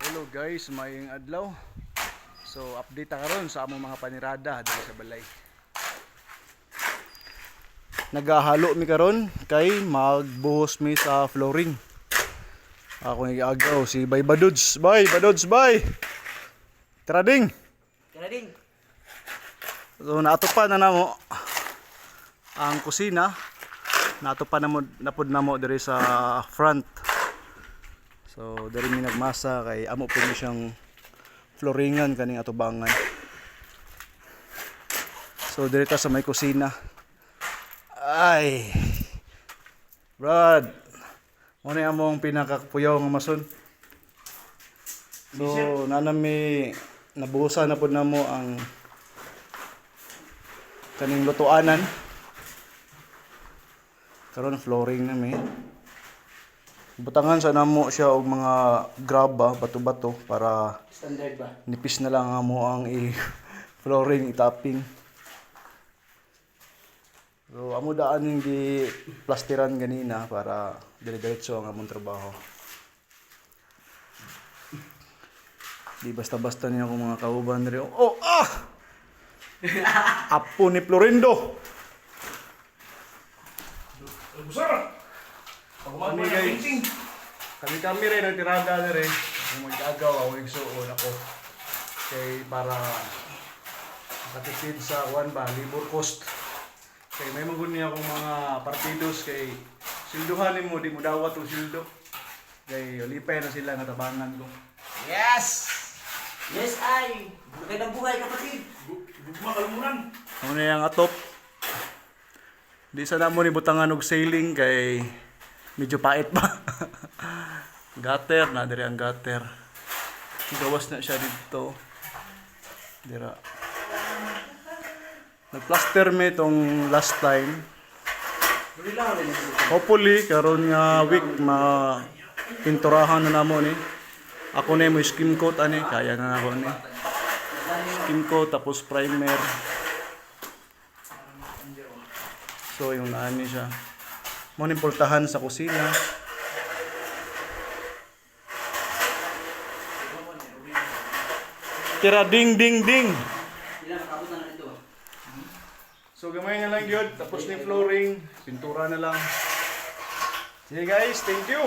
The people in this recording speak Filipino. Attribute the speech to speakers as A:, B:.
A: Hello guys, mayong adlaw. So update ta karon sa among mga panirada dito sa balay. Nagahalo mi karon kay magbuhos mi sa flooring. Ako nag-agaw si Bay Baduds. Baduds, bay. Trading. So naatupan na namo ang kusina. Natupan na mo napud namo diri sa front. So diri mi nagmasa kay amo po ni siyang flooringan kaning atubangan. So diri ta sa may kusina. Ay. Brad. Mo ni among pinakapuyaw nga mason. So nanami nabuhusan na pud namo ang kaning lutuanan. Karon flooring na mi. Butangan sa namo siya og mga graba, bato-bato para
B: Standard ba?
A: nipis na lang amo ang flooring itapping. So amo daan yung di plastiran ganina para dire-diretso ang among trabaho. Di basta-basta niya akong mga kauban diri. Oh, ah! Apo ni Florindo.
B: Busar!
A: Kami guys, kami rin ang tirada na rin. Kung mag-agaw ako, igsuon ako. Kay para makatipid sa labor cost. Kay may magun niya akong mga partidos kay silduhanin mo, di mo dawat o sildo. Kay lipay na sila natabangan ko.
B: Yes! Yes, ay! Magandang buhay, kapatid! Gugma kalumunan!
A: Ano na yung atop? Di sana mo ni butangan og sailing kay medyo pait ba? Gutter na diri ang gutter. Gawas na siya dito. Dira. Nagplaster mi tong last time. Hopefully karon nga week pinturahan na namo ni. Ako na mo skim coat ani kaya na ako ni. Skim coat tapos primer. So yung naani siya. Mo ni pultahan sa kusina. Tira ding ding ding. So gamay na lang yun. Tapos ni flooring, pintura na lang. Sige guys, thank you.